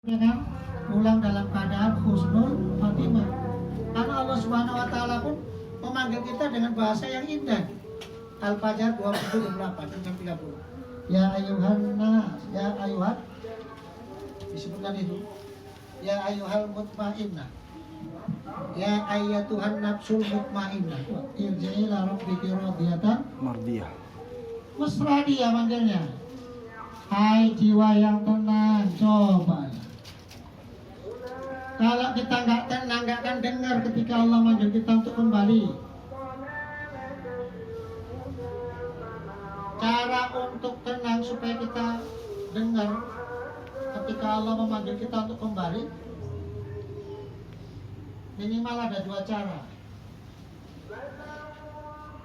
dengan pulang dalam keadaan husnul khotimah. Karena Allah Subhanahu wa taala pun memanggil kita dengan bahasa yang indah. Al-Fajr 28:30. Ya ayuhan nas, ya ayuhan, disebutkan itu. Ya ayuhal mutmainnah. Ya ayyatuhan nafsul mutmainnah. Irji'i ila rabbiki radiyatan Mardiyah. mesra dia manggilnya. Hai jiwa yang tenang, coba. Kalau kita nggak tenang, nggak akan dengar ketika Allah manggil kita untuk kembali. Cara untuk tenang supaya kita dengar ketika Allah memanggil kita untuk kembali, minimal ada dua cara.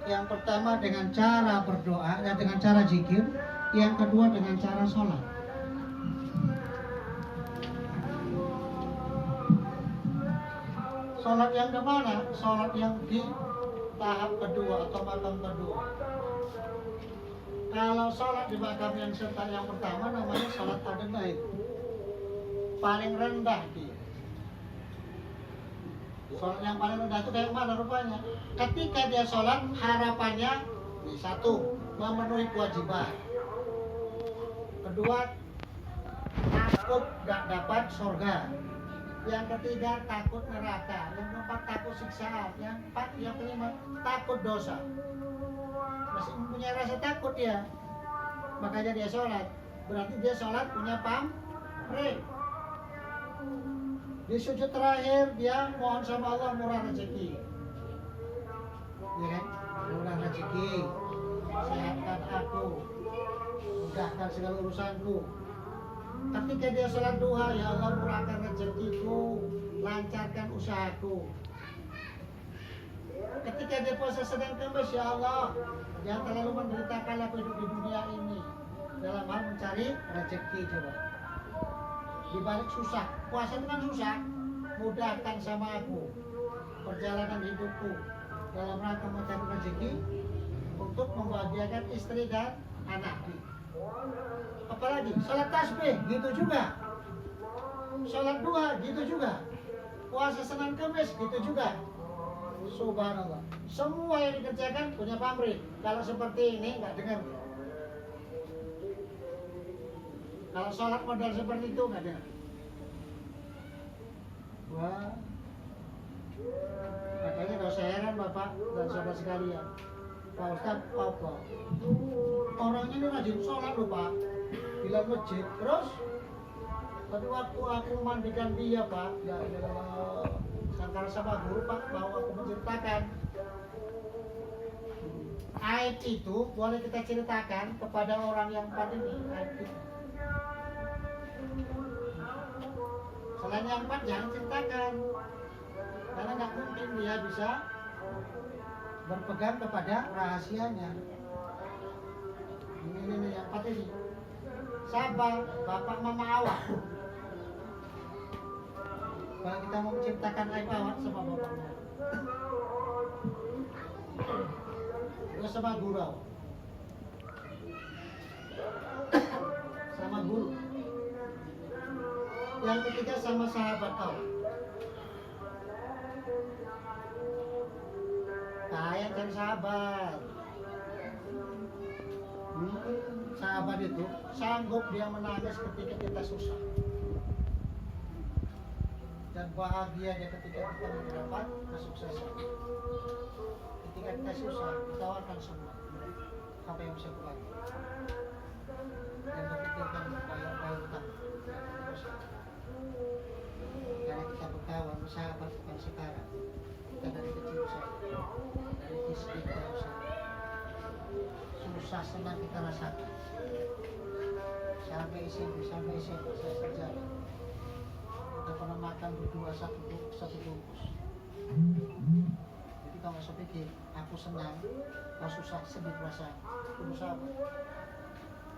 Yang pertama dengan cara berdoa, dengan cara zikir. Yang kedua dengan cara sholat. Sholat yang kemana? Sholat yang di tahap kedua atau makam kedua. Kalau sholat di makam yang pertama namanya sholat adnaid, paling rendah dia. Sholat yang paling rendah itu kayak mana rupanya? Ketika dia sholat harapannya satu, memenuhi kewajiban. Kedua, takut gak dapat surga. Yang ketiga, takut neraka. Yang keempat, takut siksaan. Yang kelima, takut dosa. Masih mempunyai rasa takut ya, makanya dia sholat. Berarti dia sholat punya pamrih. Di sujud terakhir dia mohon sama Allah murah rezeki, ya kan? Murah rezeki, sehatkan aku, mudahkan segala urusanku. Ketika dia sholat duha, ya Allah murahkan rezekiku, lancarkan usahaku. Ketika dia puasa Senin Kamis, ya Allah jangan terlalu menderitakan aku hidup di dunia ini dalam hal mencari rezeki. Coba di balik susah, puasa itu kan susah, mudahkan sama aku perjalanan hidupku dalam rangka mencari rezeki untuk membahagiakan istri dan anakku. Apalagi sholat tasbih gitu juga, sholat duha gitu juga, puasa Senin Kamis gitu juga. Subhanallah, semua yang dikerjakan punya pamrih. Kalau seperti ini nggak dengar. Kalau sholat model seperti itu nggak dengar. Wah, makanya nggak usah heran Bapak dan saudara sekalian. Pak Ustadz, apa? Orangnya ini rajin sholat loh Pak, bila masjid. Terus, tapi waktu aku mandikan dia Pak, ya Allah. Antara sama guru Pak mau aku menceritakan aib itu boleh kita ceritakan kepada orang yang empat ini. Aib itu selain yang empat jangan ceritakan, karena nggak mungkin dia bisa berpegang kepada rahasianya. Ini yang empat ini. Sabar, bapak mama awak. Kalau kita mau menciptakan aib awak sama bapaknya, terus sama guru, sama guru. Yang ketiga sama sahabat awak. Kalian dan sahabat. Sahabat itu sanggup dia menangis ketika kita susah, dan bahagia dia ketika kita mendapat kesuksesan. Ketika kita susah, tawarkan semua apa yang bisa kuat, dan berpikirkan bayar utang. Karena kita berkawan, bersahabat bukan sekarang, kita dari kecil usaha, dari istri kita usaha. Susah senang kita rasakan sampai SMP saya berjalan. Kita pernah makan berdua satu bungkus. Jadi kalau saya pikir aku senang, kau susah, sedih perasaan, itu sahabat.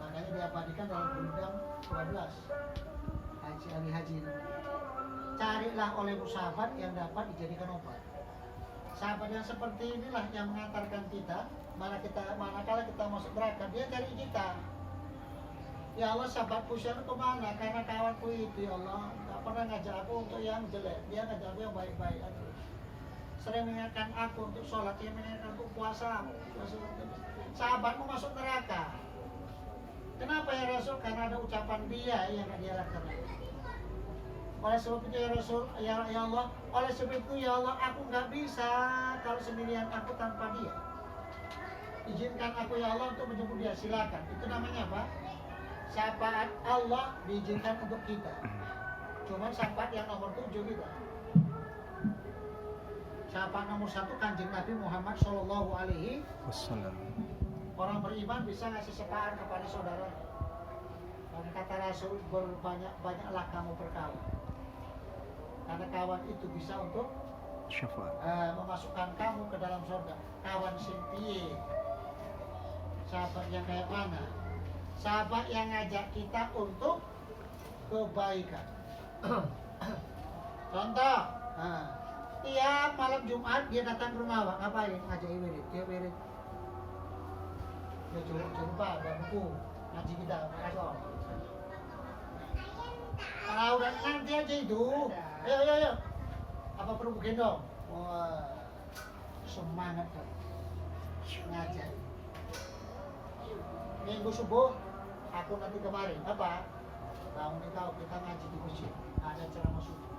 Makanya diabadikan dalam Undang 12 Haji Ali Haji. Carilah oleh sahabat yang dapat dijadikan obat. Sahabat yang seperti inilah yang mengantarkan kita manakala kita masuk neraka, dia cari kita. Ya Allah, sahabatku siapa kemana? Karena kawanku itu, ya Allah, nggak pernah ngajak aku untuk yang jelek. Dia ngajak aku yang baik-baik. Sering mengingatkan aku untuk sholat, dia mengingatkan aku puasa. Sahabatmu masuk neraka. Kenapa ya Rasul? Karena ada ucapan dia yang nggak dia lakukan. Oleh sebab itu ya Rasul, ya Allah, oleh sebab itu ya Allah, aku nggak bisa kalau sendirian aku tanpa dia. Izinkan aku ya Allah untuk menjemput dia, silakan. Itu namanya apa? Syafaat Allah diizinkan untuk kita. Cuman syafaat yang nomor 7 kita. Syafaat nomor 1 Kanjeng Nabi Muhammad Shallallahu Alaihi Wasallam. Orang beriman bisa ngasih syafaat kepada saudara. Karena kata Rasul, banyaklah kamu berkawan. Karena kawan itu bisa untuk syafaat, memasukkan kamu ke dalam surga. Kawan sintie. Sahabat yang kayak mana? Sahabat yang ngajak kita untuk kebaikan. Contoh, tiap malam Jumat dia datang ke rumah Pak, ngapain? Ngajak wirid, dia wirid. Dia coba buku ngaji kita, makasih. Kalau udah nanti aja itu, ayo. Apa perlu gendong? Wah, semangat kan, ngajar. Minggu subuh, aku nanti kemarin, apa? Kamu nih tahu kita ngaji di masjid, ada ceramah subuh.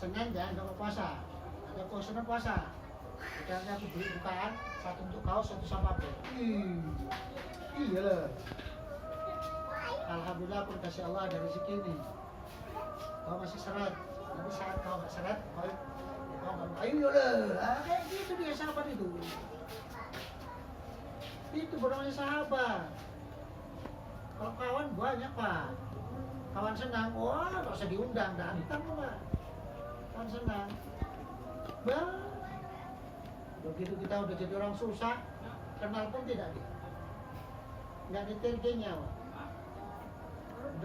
Senin jangan lupa puasa, ada Senin puasa. Kita nanti beli bukaan, satu untuk kaos, satu sama apa? Iya lah. Alhamdulillah aku kasih Allah ada rezeki ini. Kau masih seret, nanti saat kau nggak seret, kau ayo lah. Kayak gitu dia sahabat itu. Itu namanya sahabat. Kalau kawan banyak Pak. Kawan senang, wah nggak usah diundang, datang Pak. Kawan senang. Begitu kita udah jadi orang susah, kenal pun tidak dia. Nggak diterginya Pak.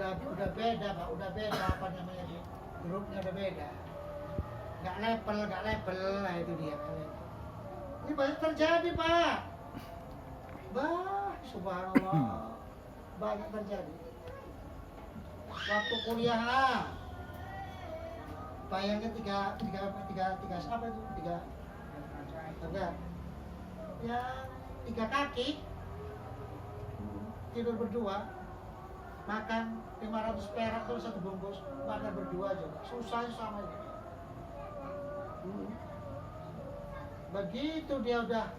Udah beda Pak, udah beda apa namanya dia. Grupnya udah beda. Nggak level lah itu dia. Ini banyak terjadi Pak. Subhanallah, banyak terjadi. Waktu kuliah, bayangin tiga apa itu? Tiga kaki tidur berdua, makan 500 perak tuh satu bungkus, makan berdua aja. Susah sama itu. Begitu dia udah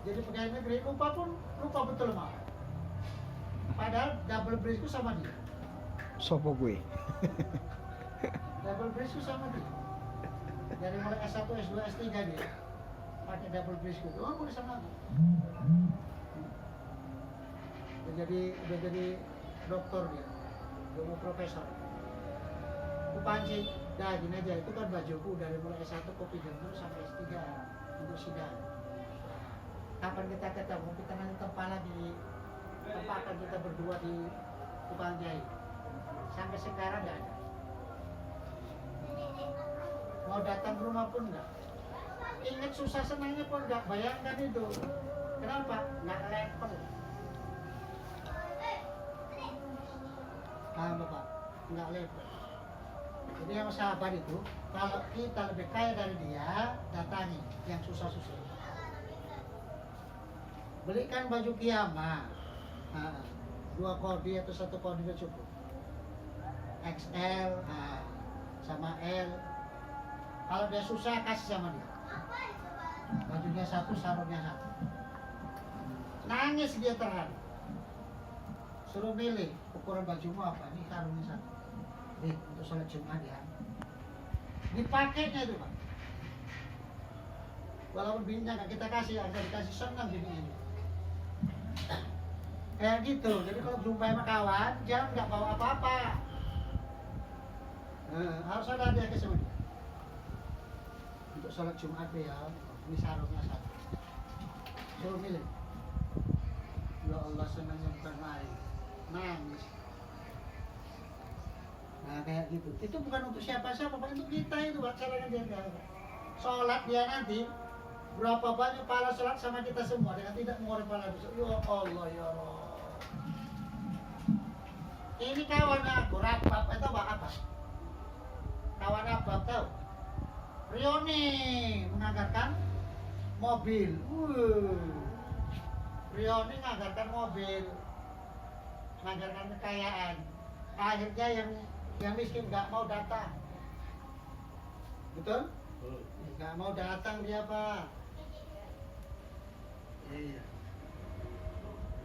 jadi pegawai negeri, lupa betul mah. Padahal double bridge sama dia. Sopo gue. Double bridge sama dia. Dari mulai S1, S2, S3 dia pakai double bridge itu. Oh, boleh sama aku. Udah jadi doktor dia. Udah mau profesor. Aku pancing, dah gini aja, itu kan bajuku dari mulai S1 kopi jemur sampai S3 untuk sidang. Kapan kita ketemu, kita nanti tempatkan kita berdua di tukang jahit. Sampai sekarang nggak ada. Mau datang ke rumah pun nggak. Ingat susah senangnya pun nggak, bayangkan itu. Kenapa? Nggak level. Paham Bapak? Nggak level. Jadi yang sahabat itu, kalau kita lebih kaya dari dia, datangi yang susah-susah. Belikan baju piyama, 2 kodi atau 1 kodi udah cukup. XL sama L. Kalau dia susah kasih sama dia. Bajunya 1, sarungnya 1. Nangis dia terharu. Suruh milih ukuran bajumu apa? Ini sarungnya 1. Nih untuk sholat Jumat ya. Dipakainya itu Pak. Walaupun bininya nggak kita kasih, harus dikasih, senang bininya. Kayak gitu. Jadi kalau jumpa sama kawan, jangan nggak bawa apa-apa. Harus ada dia ke sini. Untuk sholat Jumat ya, ini sarungnya 1. Suruh milih. Ya Allah, senangnya bukan main. Nangis. Nah kayak gitu. Itu bukan untuk siapa-siapa, Pak. Untuk kita itu Pak. Caranya dia sholat dia nanti Berapa banyak pahala sholat sama kita semua dengan tidak mengurangi pahala besok. Ya Allah ya Allah. Ini kawan aku, Rabab itu apa? Kawan Rabab tahu? Rioni menganggarkan mobil. Rioni menganggarkan mobil, menganggarkan kekayaan. Akhirnya yang miskin nggak mau datang. Betul? Nggak mau datang dia, Pak. Iya.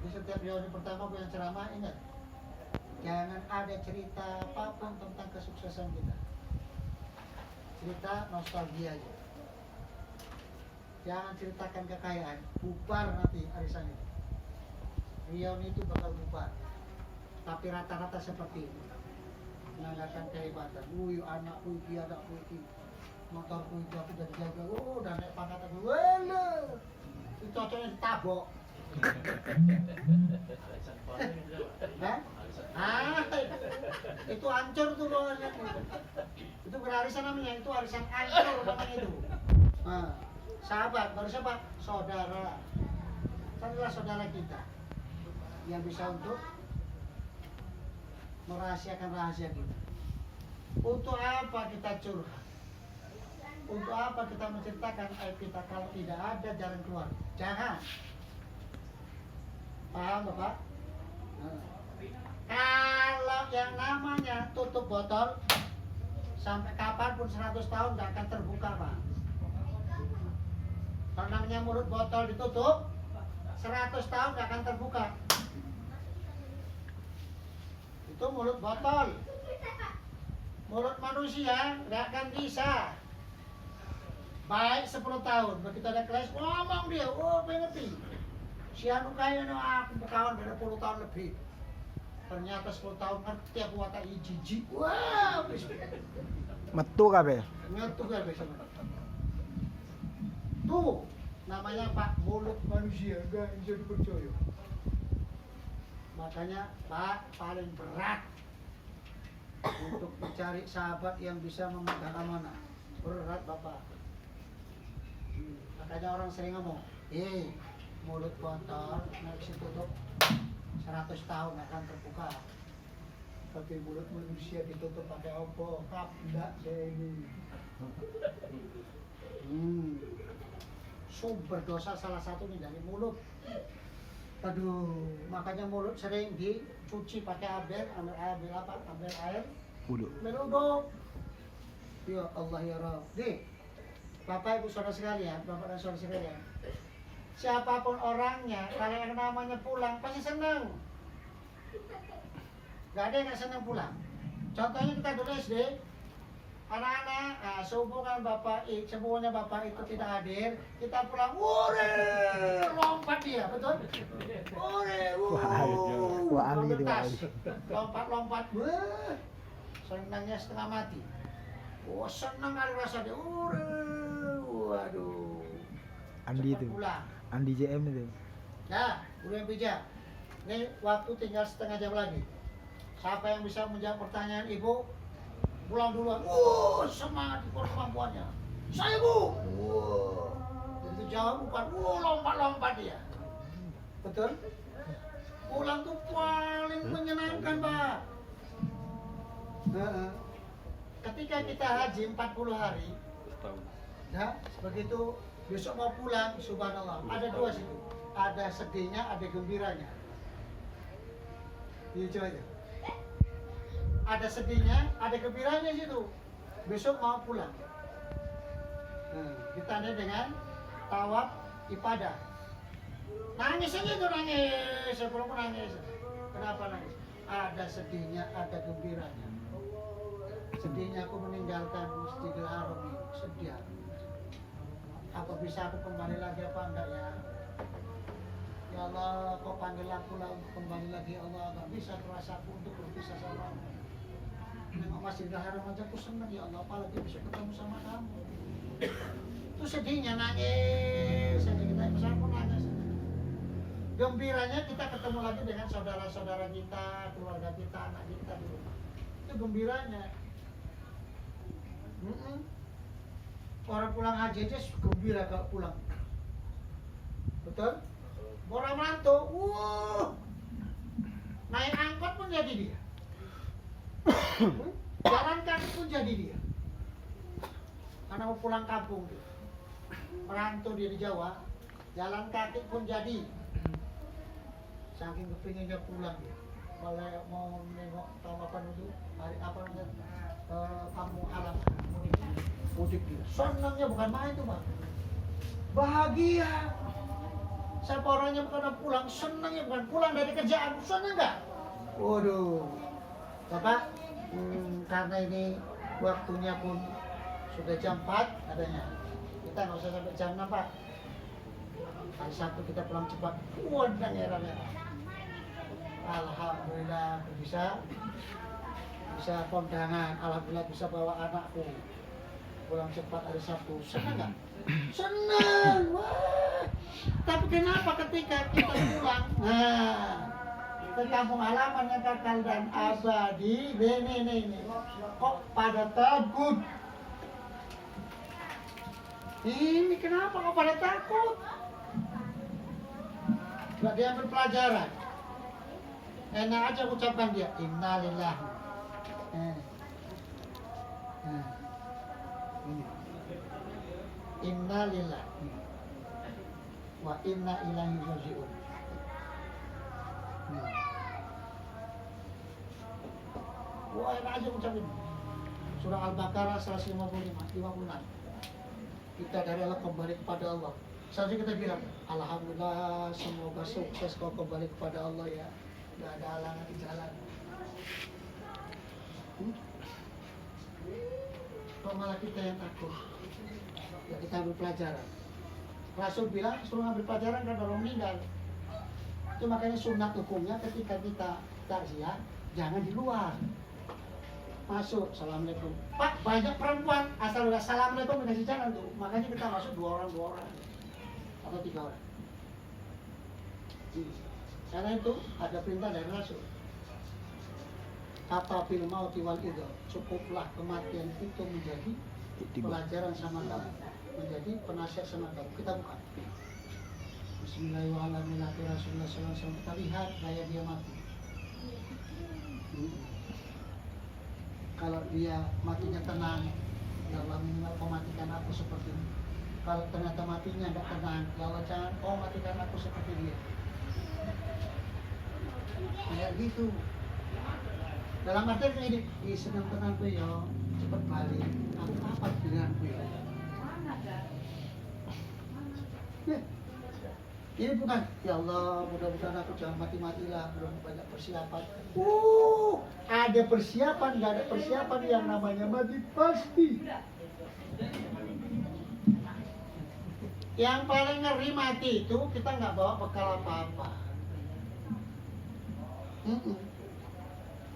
Jadi setiap reuni pertama gue yang ceramah, ingat, jangan ada cerita apapun tentang kesuksesan kita. Cerita nostalgia aja. Jangan ceritakan kekayaan, bubar nanti arisan itu. Reuni itu bakal bubar. Tapi rata-rata seperti itu. Menganggarkan kehebatan. Anakku iki, anakku iki. Motorku itu aku udah dijaga. Udah naik pangkat aku. Wala. Itu cocoknya ditabok. Hah? Itu hancur tuh bawahnya. Itu berarisan namanya, itu arisan hancur namanya itu. Nah, sahabat, baru sahabat, saudara. Adalah saudara kita yang bisa untuk merahasiakan rahasia kita. Untuk apa kita curhat? Untuk apa kita menceritakan aib kita kalau tidak ada jalan keluar? Jangan. Paham Bapak? Nah. Kalau yang namanya tutup botol sampai kapanpun 100 tahun nggak akan terbuka, Pak. Kalau namanya mulut botol ditutup 100 tahun nggak akan terbuka. Itu mulut botol. Mulut manusia nggak akan bisa. Baik 10 tahun, begitu ada kelas, ngomong dia, pengerti. Si anu kaya no aku berkawan beda 10 tahun lebih. Ternyata 10 tahun ngerti aku watak jijik. Wah, Metu kabeh. metu kabeh sama. Tuh, namanya Pak mulut manusia, enggak bisa dipercaya. Makanya Pak paling berat untuk mencari sahabat yang bisa memegang amanah. Berat Bapak. Makanya orang sering ngomong, mulut botol nggak bisa tutup 100 tahun akan terbuka. Tapi mulut manusia ditutup pakai opo, enggak saya ini. Sumber dosa salah satunya dari mulut. Aduh, makanya mulut sering dicuci pakai ambil air, Wudu. meluduk. Ya Allah ya Rabbi. Bapak Ibu saudara sekalian, Bapak dan saudara sekalian, siapapun orangnya, kalau yang namanya pulang pasti senang. Gak ada yang gak senang pulang. Contohnya kita dulu SD, anak-anak, sehubungan semuanya Bapak itu tidak hadir, kita pulang, lompat dia, betul? Wah, aneh itu, bergetas, lompat, senangnya setengah mati. Senang kali rasanya, waduh. Andi Cepat itu. pulang. Andi JM itu. Nah, udah bijak. Ini waktu tinggal setengah jam lagi. Siapa yang bisa menjawab pertanyaan Ibu? Pulang duluan. Semangat di kemampuannya. Saya Bu. Itu jawab bukan. Lompat dia. Betul? Pulang tuh paling menyenangkan, Pak. Ketika kita haji 40 hari, nah, begitu besok mau pulang, subhanallah, ada dua situ. Ada sedihnya, ada gembiranya. Iya coba aja. Ada sedihnya, ada gembiranya situ. Besok mau pulang. Ditandai dengan tawaf ibadah. Nangis aja tuh nangis, sebelum nangis. Kenapa nangis? Ada sedihnya, ada gembiranya. Sedihnya aku meninggalkan Masjidil Haram ini, sedih. Apa bisa aku kembali lagi apa enggak ya? Ya Allah, kau panggil aku lah untuk kembali lagi. Allah, enggak bisa terasa aku untuk berpisah sama kamu. Nengok Masjidil Haram aja aku senang ya Allah, apalagi bisa ketemu sama kamu. Itu sedihnya nangis, sedih kita besar pun nangis. Gembiranya kita ketemu lagi dengan saudara-saudara kita, keluarga kita, anak kita di rumah. Itu gembiranya. Orang pulang haji aja gembira kalau pulang. Betul? Orang merantau, naik angkot pun jadi dia. Jalan kaki pun jadi dia. Karena mau pulang kampung dia. Merantau dia di Jawa, jalan kaki pun jadi. Saking kepinginnya pulang dia. Kalau mau nengok tahu apa dulu, hari apa namanya, kampung halaman, mudik dia. Senangnya bukan main tuh bang, bahagia. Siapa orangnya bukan pulang, senangnya bukan pulang dari kerjaan, senang nggak? Waduh, Bapak, karena ini waktunya pun sudah jam 4 katanya. Kita nggak usah sampai jam 6 Pak. Hari Sabtu kita pulang cepat. Wadah merah-merah. Alhamdulillah bisa kondangan. Alhamdulillah bisa bawa anakku pulang cepat hari Sabtu. Senang nggak? Senang. Wah. Tapi kenapa ketika kita pulang? Ke kampung halaman yang kekal dan abadi, ini kok pada takut? Ini kenapa kok pada takut? Gak diambil pelajaran. Enak aja ucapan dia, innalillahi. Innalillahi wa inna ilaihi raji'un. Wah, enak aja ucapin. Surah Al-Baqarah 155, 56. Kita dari Allah kembali kepada Allah. Seharusnya kita bilang, alhamdulillah, semoga sukses kau kembali kepada Allah ya. Gak ada halangan di jalan. Kok malah kita yang takut? Ya kita ambil pelajaran. Rasul bilang suruh ambil pelajaran kan orang meninggal. Itu makanya sunat hukumnya ketika kita takziah jangan di luar. Masuk, assalamualaikum. Pak, banyak perempuan asal udah assalamualaikum dikasih jalan tuh. Makanya kita masuk 2 orang atau 3 orang. Karena itu ada perintah dari Rasul. Kata bil mauti wal idhar, cukuplah kematian itu menjadi pelajaran sama kamu, menjadi penasihat sama kamu. Kita buka. Bismillahirrahmanirrahim. Rasulullah SAW. Kita lihat gaya dia mati. Kalau dia matinya tenang, ya Allah minimal kau matikan aku seperti ini. Kalau ternyata matinya tidak tenang, ya Allah jangan kau matikan aku seperti dia. Kayak gitu. Dalam artian ini, senang tenangku ya, cepat balik. Apa pilihanku ya? Ini bukan, ya Allah mudah-mudahan aku jangan mati-matilah, belum banyak persiapan. Ada persiapan, nggak ada persiapan yang namanya mati pasti. Yang paling ngeri mati itu kita nggak bawa bekal apa-apa.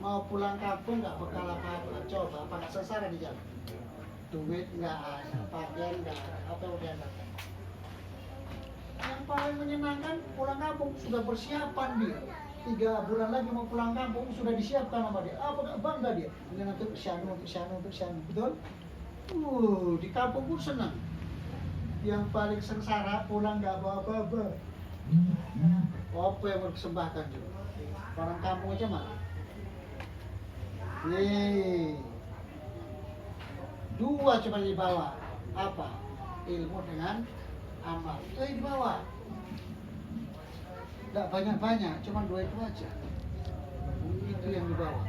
Mau pulang kampung nggak bekal apa-apa, coba apa sesara di jalan. Duit nggak ada, pakaian nggak ada, apa udah ada. Yang paling menyenangkan pulang kampung sudah persiapan dia. 3 bulan lagi mau pulang kampung sudah disiapkan sama dia. Apa nggak bangga dia? Ini nanti untuk syanu, betul? Di kampung pun senang. Yang paling sengsara pulang nggak bawa apa-apa. Apa yang mempersembahkan juga? Orang kampung aja mah. Nih, 2 cuma dibawa. Apa? Ilmu dengan amal. Itu yang dibawa. Tidak banyak-banyak, cuma 2 itu aja. Itu yang dibawa.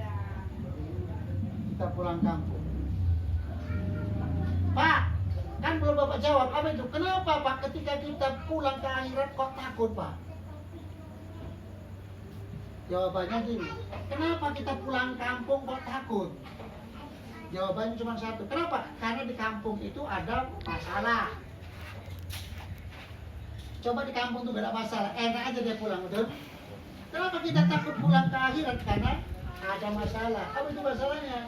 Kita pulang kampung. Pak, kan belum Bapak jawab. Apa itu? Kenapa Pak ketika kita pulang ke akhirat kok takut Pak? Jawabannya gini, kenapa kita pulang kampung kok takut? Jawabannya cuma satu. Kenapa? Karena di kampung itu ada masalah. Coba di kampung tuh gak ada masalah, enak aja dia pulang, betul? Kenapa kita takut pulang ke akhirat? Karena ada masalah. Apa itu masalahnya?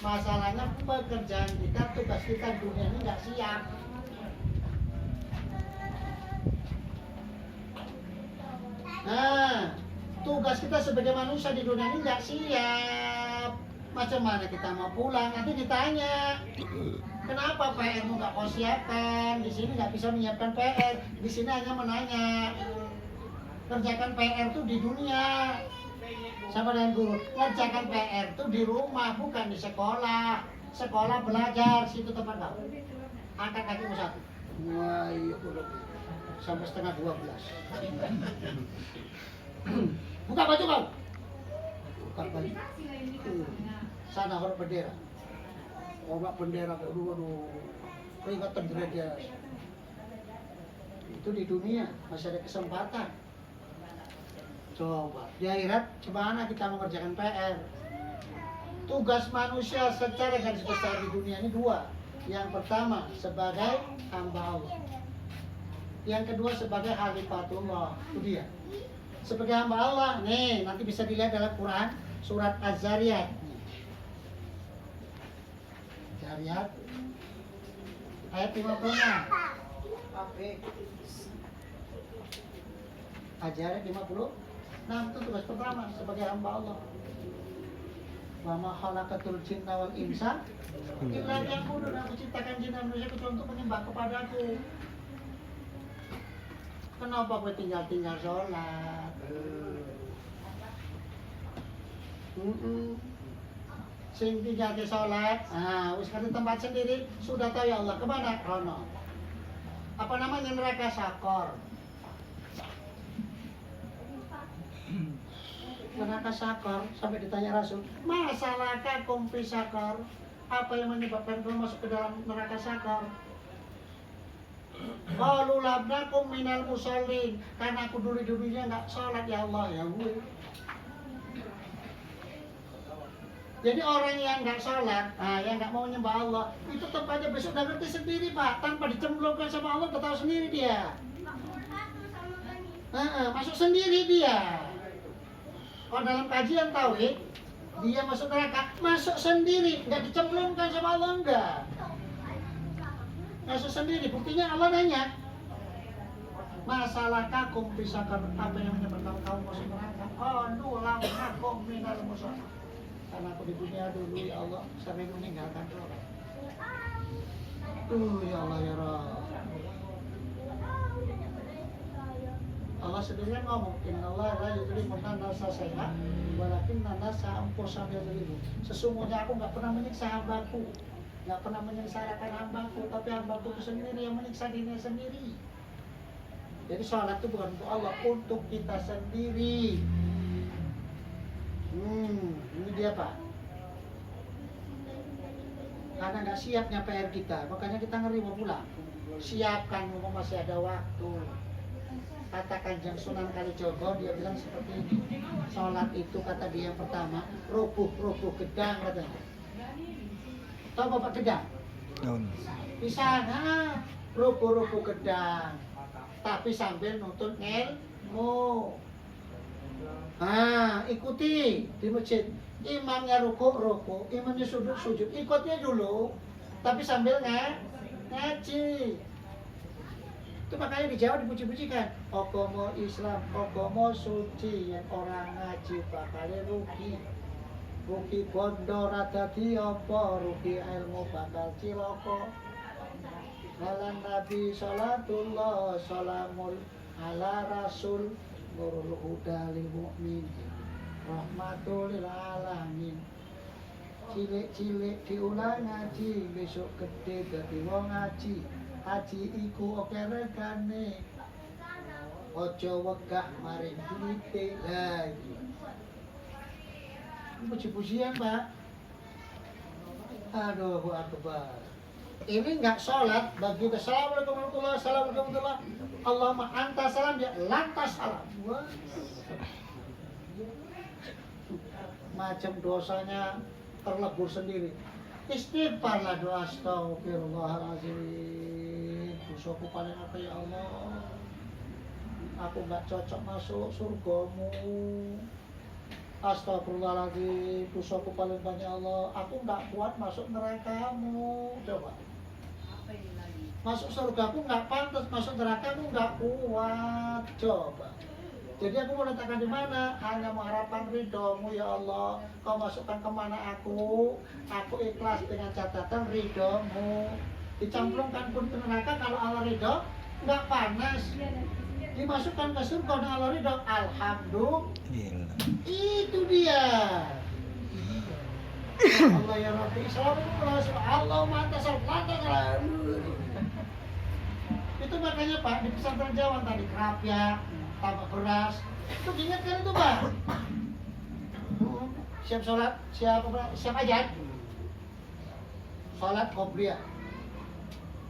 Masalahnya pekerjaan kita, tugas kita dunia ini gak siap. Nah, tugas kita sebagai manusia di dunia ini gak siap. Macam mana kita mau pulang? Nanti ditanya, kenapa PR-mu nggak kau siapkan? Di sini nggak bisa menyiapkan PR. Di sini hanya menanya. Kerjakan PR tuh di dunia. Sama dengan guru, kerjakan PR tuh di rumah, bukan di sekolah. Sekolah belajar, situ tempat kau. Angkat kakimu satu. Wah, iya, sampai setengah 12. Buka baju kau. Buka baju. Sana hormat bendera. Hormat bendera. Aduh. Peringatan derajat. Itu di dunia masih ada kesempatan. Coba di akhirat gimana kita mengerjakan PR? Tugas manusia secara garis besar di dunia ini dua. Yang pertama sebagai hamba Allah. Yang kedua sebagai khalifatullah. Itu dia. Sebagai hamba Allah, nih nanti bisa dilihat dalam Quran surat Az-Zariyat. Zariyat ayat 56. Ajaran 50. Nah, itu tugas pertama sebagai hamba Allah. Wa ma khalaqatul jinna wal insa illa liya'budun. Aku ciptakan jin dan manusia kecuali untuk menyembah kepadaku. Kenapa gue tinggal sholat? Sing tinggal ke sholat, wis ngerti tempat sendiri, sudah tahu ya Allah kemana? Rono. Apa namanya neraka Sakor? Neraka Sakor, sampai ditanya Rasul, masalahkah kumpi Sakor? Apa yang menyebabkan kamu masuk ke dalam neraka Sakor? Qalu labnakum minal musallin, karena aku dulu-dulunya nggak sholat ya Allah ya gue. Jadi orang yang nggak sholat, yang nggak mau menyembah Allah, itu tempatnya besok udah ngerti sendiri Pak, tanpa dicemplungkan sama Allah, udah tahu sendiri dia. Masuk sendiri dia. Kalau dalam kajian tauhid, dia masuk neraka, masuk sendiri, nggak dicemplungkan sama Allah, enggak. Masuk sendiri, buktinya Allah nanya, masalah kakum bisa apa yang menyebabkan kamu masuk neraka? Oh, nulang kakum minal musallin. Karena aku di dunia dulu ya Allah, sampai meninggalkan sholat. Ya Allah ya Rabb. Allah sendiri kan ngomong, Inna Allah la yudhlimu nasa sayha walakin nasa anfusahum yadhlimun. Sesungguhnya aku nggak pernah menyiksa hambaku, nggak pernah menyengsarakan hambaku, tapi hambaku itu sendiri yang menyiksa dirinya sendiri. Jadi sholat itu bukan untuk Allah, untuk kita sendiri. Ini dia Pak. Karena nggak siapnya PR kita, makanya kita ngeri mau pulang. Siapkan, mau masih ada waktu. Kata Kanjeng Sunan Kalijogo, dia bilang seperti ini. Sholat itu kata dia yang pertama, rubuh gedang katanya. Tahu Bapak gedang? Bisa, rubuh gedang. Tapi sambil nuntut ilmu. Ikuti di masjid. Imamnya ruku, imamnya sujud, ikutnya dulu. Tapi sambil ngaji. Itu makanya di Jawa dipuji-pujikan. Agama Islam, agama suci, yang orang ngaji bakal rugi. Rugi bondo rada diapa, rugi ilmu bakal cilaka. Halan Nabi salatullah salamul ala rasul nurul huda lil mu'min rahmatul lil alamin. Cilik-cilik diulang ngaji, besok gede dadi wong ngaji. Haji iku oke regane, ojo wegah maring duwite lagi. Puji-pujian Pak. Aduh akbar. Ini nggak sholat bagi assalamualaikum warahmatullahi wabarakatuh. Allahumma anta salam, dia lantas salam. Macam dosanya terlebur sendiri. Istighfarlah, doa astagfirullahaladzim. Dosaku paling apa ya Allah? Aku nggak cocok masuk surgamu. Astagfirullahaladzim. Dosaku paling banyak Allah. Aku nggak kuat masuk nerakamu. Coba. Masuk surgaku nggak pantas, masuk nerakamu nggak kuat. Coba. Jadi aku mau letakkan di mana? Hanya mengharapkan ridhomu ya Allah. Kau masukkan kemana aku ikhlas dengan catatan ridhomu. Dicemplungkan pun ke neraka kalau Allah ridho, nggak panas. Dimasukkan ke surga dengan Allah ridho, alhamdulillah. Itu dia. Allah ya Rabbi, Allah mata itu makanya Pak di pesantren Jawa tadi kerapia, tambah beras, itu diingatkan itu Pak. Siap sholat, siap ajan. Sholat qobliyah,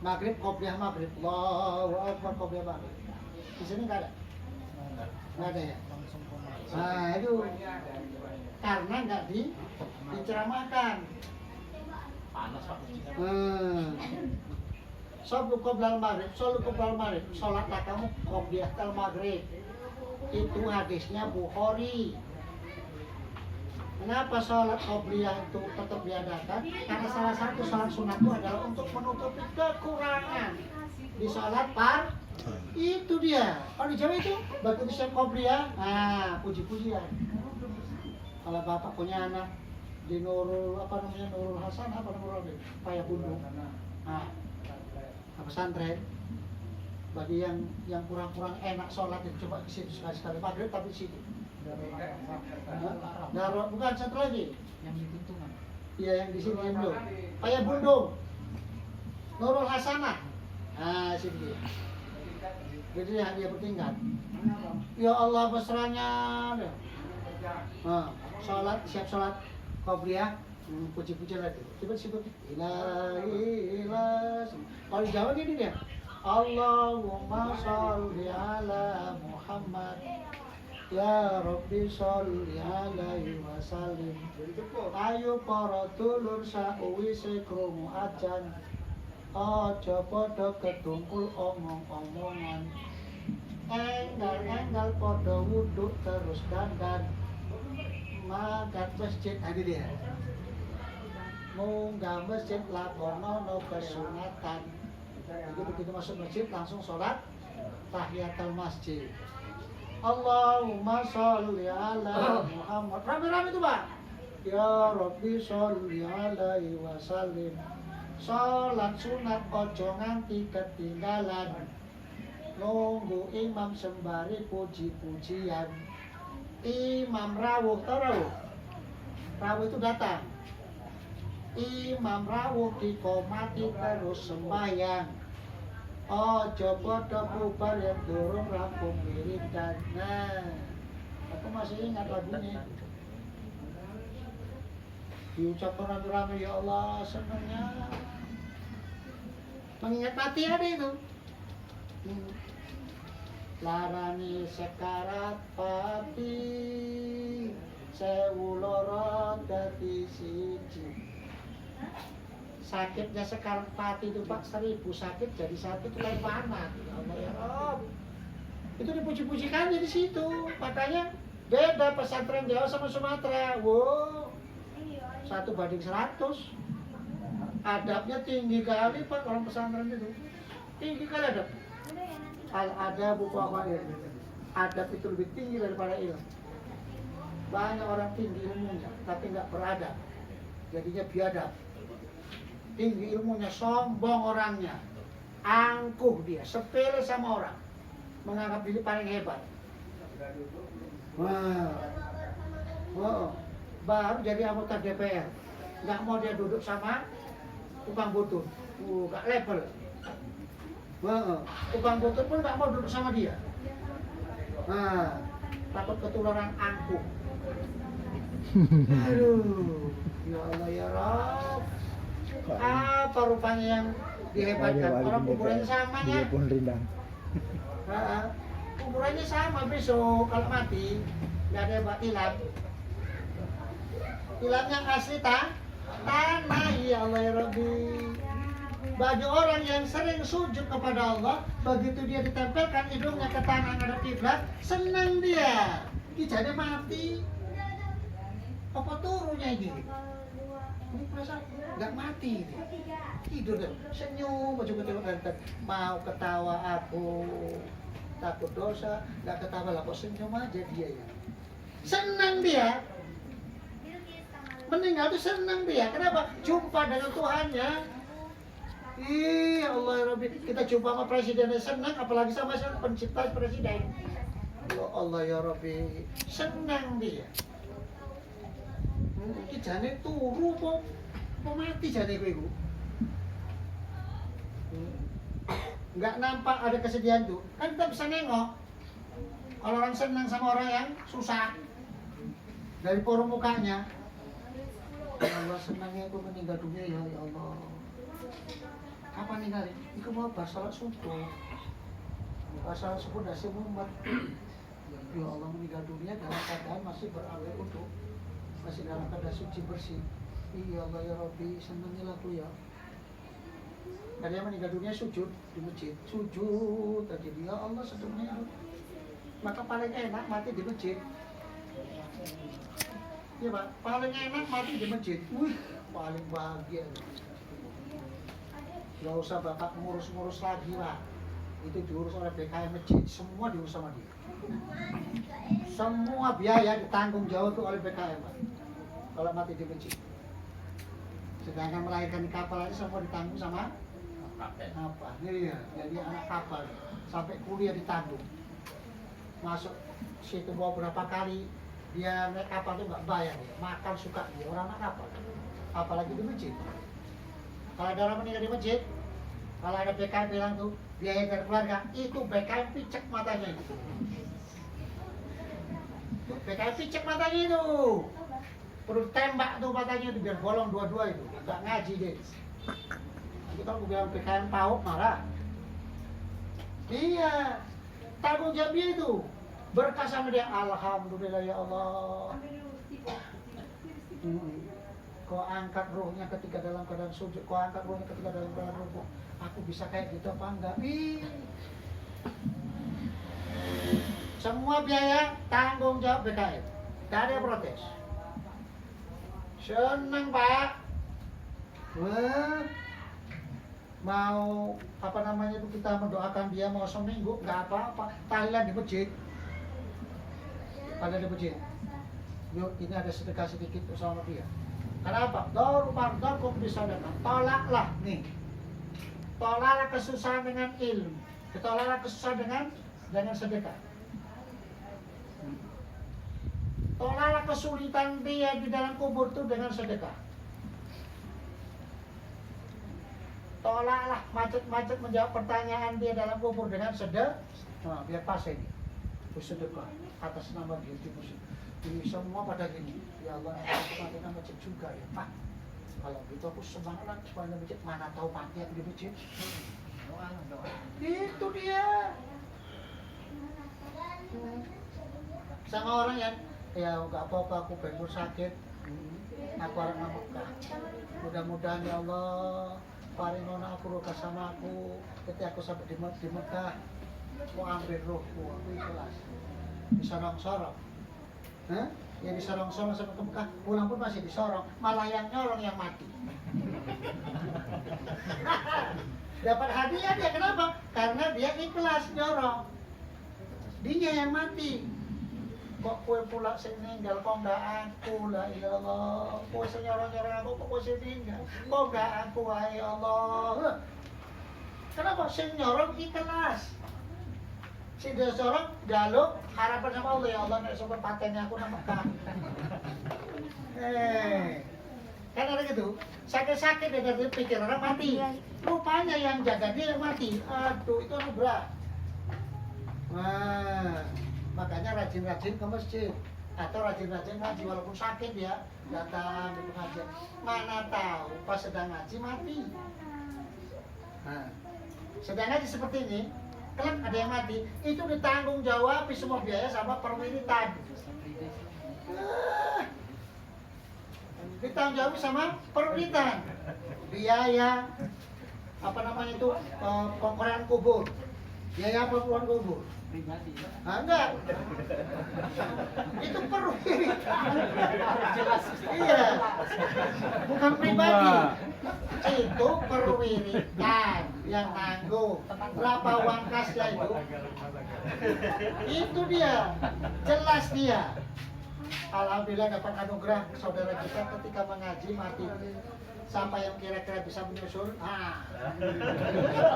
maghrib qobliyah maghrib, Allahu Akbar qobliyah maghrib. Di sini nggak ada, nggak ada ya. Nah itu karena nggak diceramahkan. Panas Pak. Sholat qoblal maghrib, sholatlah kamu qobliyatal maghrib. Itu hadisnya Bukhari. Kenapa sholat qobliyah itu tetap diadakan? Karena salah satu sholat sunat itu adalah untuk menutupi kekurangan di sholat itu dia. Kalau di Jawa itu batu siap qobliyah, nah puji-pujian. Kalau bapak punya anak di Nurul Hasan Paya Bundung. Nah, pesantren bagi yang kurang enak sholat itu coba ke situ sekali maghrib tapi di situ. Darah bukan satu lagi. Yang di Tuntungan. Iya yang di sini yang belum. Paya Bundung. Nurul Hasanah. Nah sini. Jadi dia bertingkat. Ya Allah besarnya. Nah, siap sholat qobliyah. Puji-puji lagi. Coba disebut ilah. Kalau di Jawa gini dia. Allahumma sholli ala Muhammad. Ya Rabbi sholli alaihi wasallim. Ayo para dulur sakwise krungu ajan. Aja padha ketungkul omong-omongan. Enggal padha wudhu terus dandan. Magat masjid tadi dia. Munggah masjid lakonono kesunatan. Jadi begitu masuk masjid langsung sholat tahiyatul masjid. Allahumma sholli ala Muhammad. Rame-rame itu Pak. Ya Rabbi sholli alaihi wasallim. Sholat sunat ojo nganti ketinggalan. Nunggu imam sembari puji-pujian. Imam rawuh, tahu rawuh? Rawuh itu datang. Imam rawuh dikomati terus sembahyang. Ojo podo bubar yang durung rampung wiridan. Nah, aku masih ingat lagunya. Diucapkan rame-rame, ya Allah senangnya. Mengingat mati ada itu. Larani sekarat pati sewu loro dadi siji. Sakitnya sekarang pati itu Pak 1000 sakit jadi satu itu lain mana. Ya Allah ya Rob. Itu dipuji-pujikannya di situ. Makanya beda pesantren Jawa sama Sumatera. Wow. 1:100. Adabnya tinggi kali Pak kalau pesantren itu. Tinggi kali adab. Al-adabu fawqal. Adab itu lebih tinggi daripada ilmu. Banyak orang tinggi ilmunya tapi nggak beradab. Jadinya biadab. Tinggi ilmunya, sombong orangnya, angkuh dia, sepele sama orang, menganggap diri paling hebat. Baru jadi anggota DPR, nggak mau dia duduk sama tukang butut, nggak level. Tukang butut pun nggak mau duduk sama dia. Takut ketularan angkuh. Aduh, ya Allah ya Rabb. Apa rupanya yang dihebatkan? Orang kuburannya sama ya. Pun rindang. Kuburannya sama besok kalau mati nggak ada hebat ilat. Ilatnya asli tanah ya Allah ya Rabbi. Bagi orang yang sering sujud kepada Allah, begitu dia ditempelkan hidungnya ke tanah ngadep kiblat, senang dia. Kijanya mati. Apa turunnya ini? Ini perasaan nggak mati ini. Tidur deh, senyum, coba-coba mau ketawa aku. takut dosa, nggak ketawa lah, kok senyum aja dia ya. Senang dia. Meninggal itu senang dia. Kenapa? Jumpa dengan Tuhannya. Ih, Allah ya Rabbi, kita jumpa sama presidennya senang, apalagi sama pencipta presiden. Ya Allah ya Rabbi, senang dia. Iki jane turu mau mati jane kowe iku. Nggak nampak ada kesedihan tuh, kan kita bisa nengok. Kalau orang senang sama orang yang susah, dari poros mukanya, ya Allah senangnya aku meninggal dunia ya Allah. Kapan ninggalin? Iku mau bar salat subuh. Pas salat subuh nasi mumet. Ya Allah meninggal dunia dalam keadaan masih berawal udhu, masih dalam keadaan suci bersih. Ya Allah ya Rabbi, senangnya aku ya. Tadi yang meninggal dunia sujud di masjid, sujud tadi dia Allah sedangnya. Maka paling enak mati di masjid. Iya Pak, paling enak mati di masjid. Wih, paling bahagia. Gak usah Bapak ngurus-ngurus lagi Pak. Itu diurus oleh BKM masjid, semua diurus sama dia. Semua biaya ditanggung jawab tuh oleh BKM Pak. Kalau mati di masjid. Sedangkan melahirkan di kapal aja semua ditanggung sama apa? Iya, jadi anak kapal sampai kuliah ditanggung. Masuk situ bawa berapa kali dia naik kapal tuh nggak bayar, makan suka dia orang anak kapal. Apalagi di masjid. Kalau ada orang meninggal di masjid, kalau ada BKM bilang tuh biaya dari keluarga, itu BKM picek matanya itu. BKM picek matanya itu. Perlu tembak tuh matanya itu biar bolong dua-dua itu. Nggak ngaji deh. Nanti kalau bilang BKM PAUD marah. Iya, tanggung jawab dia itu. Berkah sama dia, alhamdulillah ya Allah. Kau angkat rohnya ketika dalam keadaan sujud, kau angkat rohnya ketika dalam keadaan rukuk. Aku bisa kayak gitu apa enggak? Semua biaya tanggung jawab BKM. Gak ada yang protes. Senang Pak. Wah, mau apa namanya itu kita mendoakan dia mau seminggu nggak apa-apa, tahlilan di masjid. Ada di masjid. Yuk, ini ada sedekah sedikit sama dia. Kenapa? Dorupardorkum bisa datang. Tolaklah nih. Tolaklah kesusahan dengan ilmu. Tolaklah kesusahan dengan sedekah. Tolaklah kesulitan dia di dalam kubur itu dengan sedekah. Tolaklah macet-macet menjawab pertanyaan dia dalam kubur dengan sedekah. Nah, biar pas ini. Bersedekah atas nama dia dimusuh. Ini semua pada gini. Ya Allah, aku mati nama masjid juga ya Pak. Kalau gitu aku semangat supaya masjid, mana tahu mati aku di masjid. Itu dia. Sama orang yang ya nggak apa-apa aku bebur sakit. Aku orang Mekah. Mudah-mudahan ya Allah paringono aku roka sama aku ketika aku sampai di Mekah. Aku ambil rohku, aku ikhlas. Disorong-sorong. Ya disorong-sorong sampai ke Mekah, pulang pun masih disorong, malah yang nyorong yang mati. Dapat hadiah dia, kenapa? Karena dia ikhlas nyorong. Dia yang mati. Kok kue pula sing ninggal, kok nggak aku lah ya Allah. Kue senyorong-nyorong aku, kok kue sing ninggal, kok nggak aku ya Allah. Kenapa? Sing nyorong ikhlas. Si disorong jaluk harapan sama Allah, ya Allah nek sumber patennya aku nama Mekah. Kan ada gitu, sakit-sakit dia dari pikir orang mati. Rupanya yang jaga dia yang mati. Aduh, itu anugerah. Nah, makanya rajin-rajin ke masjid atau rajin-rajin ngaji walaupun sakit ya, datang gitu ngaji. Mana tahu pas sedang ngaji mati. Nah, sedang ngaji seperti ini, kelak ada yang mati, itu ditanggung jawab semua biaya sama perwiritan. Ditanggung jawab sama perwiritan, biaya apa namanya itu pengkorean kubur, biaya pengkorean kubur. Ah, enggak, itu perwiritan. Iya, bukan pribadi. Itu perwiritan yang nanggung. Berapa uang kasnya itu? Itu dia, jelas dia. Alhamdulillah dapat anugerah saudara kita ketika mengaji mati. Siapa yang kira-kira bisa menyusul?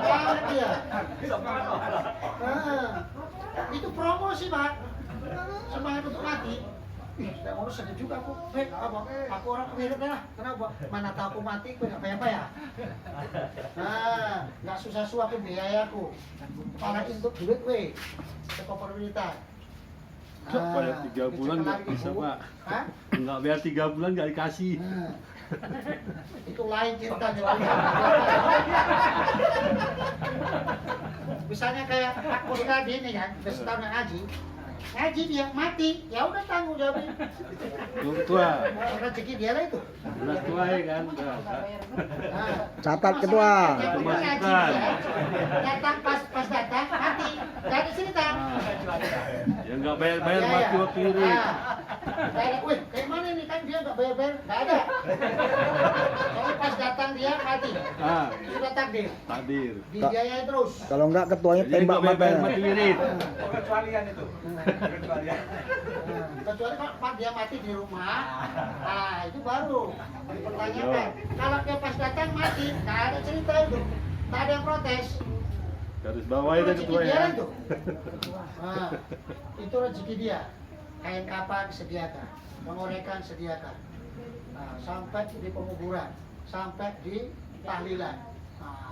Banget dia. Itu promosi Pak. Semangat untuk mati. Ih, saya mau sedih juga aku. Aku orang kemirit lah. Kenapa? Mana tahu aku mati, aku nggak apa-apa ya. Nggak susah-susah aku biaya aku. Malah untuk duit weh. Sekop perwiritan. Nggak bayar 3 bulan nggak bisa Pak. Nggak bayar 3 bulan nggak dikasih. Itu lain ceritanya. Misalnya kayak aku tadi ini kan, udah setahun ngaji dia mati, ya udah tanggung jawabnya. Tua. Rezeki dia lah itu. Udah tua ya kan. Catat ketua. Datang pas datang mati, jadi cerita. Ya nggak bayar mati waktu ini. Gak ada, wih, kayak mana ini kan dia nggak bayar, nggak ada. Soalnya pas datang dia mati, sudah takdir, dibiayai terus. Kalau enggak ketuanya Jadi tembak nggak bayar mata. mati wirid. Kecualian itu. Kecualian. Kecuali kalau dia mati di rumah, itu baru dipertanyakan. Kalau dia pas datang mati, nggak ada cerita itu, nggak ada yang protes. Garis bawah itu Rezeki ketua dia ya. itu. Itu rezeki dia. Kain kapan sediakan, mengorekan sediakan, sampai di penguburan, sampai di tahlilan.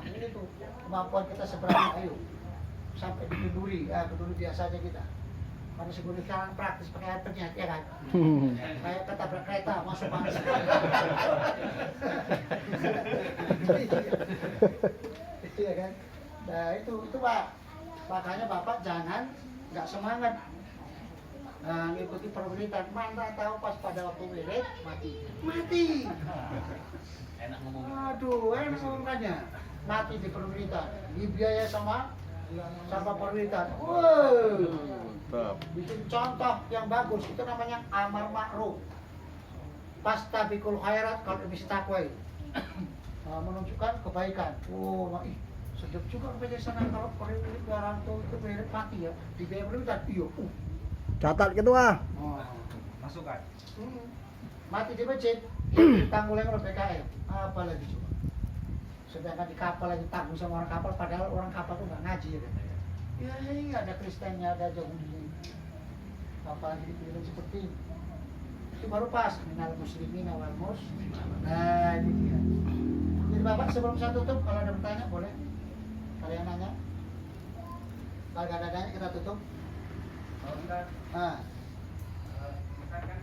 Ini tuh kemampuan kita seberapa ayo, sampai di kenduri, kenduri biasa aja kita. Karena sebelum sekarang praktis pakai air penyet, ya kan? Kayak ketabrak kereta masuk bangsa. Iya kan? Nah itu Pak. Makanya Bapak jangan nggak semangat. Ngikuti perwiritan, mana tahu pas pada waktu wirid mati. Enak ngomong. Aduh, enak ngomongannya. Mati di perwiritan, dibiaya sama perwiritan. Wow, Mantap. bikin contoh yang bagus, itu namanya amar ma'ruf. Pastabikul khairat kalau bisa takwa itu. Menunjukkan kebaikan. Ih, sedap juga sampai sana kalau perwiritan orang tua itu wirid mati ya, dibiaya perwiritan. Iya, Catat ketua. Masukkan. Mati di masjid, tanggung oleh PKL. Apa lagi coba? Sedangkan di kapal lagi tanggung sama orang kapal, padahal orang kapal tuh nggak ngaji ya. Ya, ada Kristennya, ada Yahudi. Apalagi dipilih seperti ini. Itu baru pas minal muslimin wal muslimat. Nah, ini dia. Jadi Bapak sebelum saya tutup, kalau ada bertanya boleh kalian nanya. Kalau nggak ada nanya kita tutup. Kalau enggak, Nah. misalkan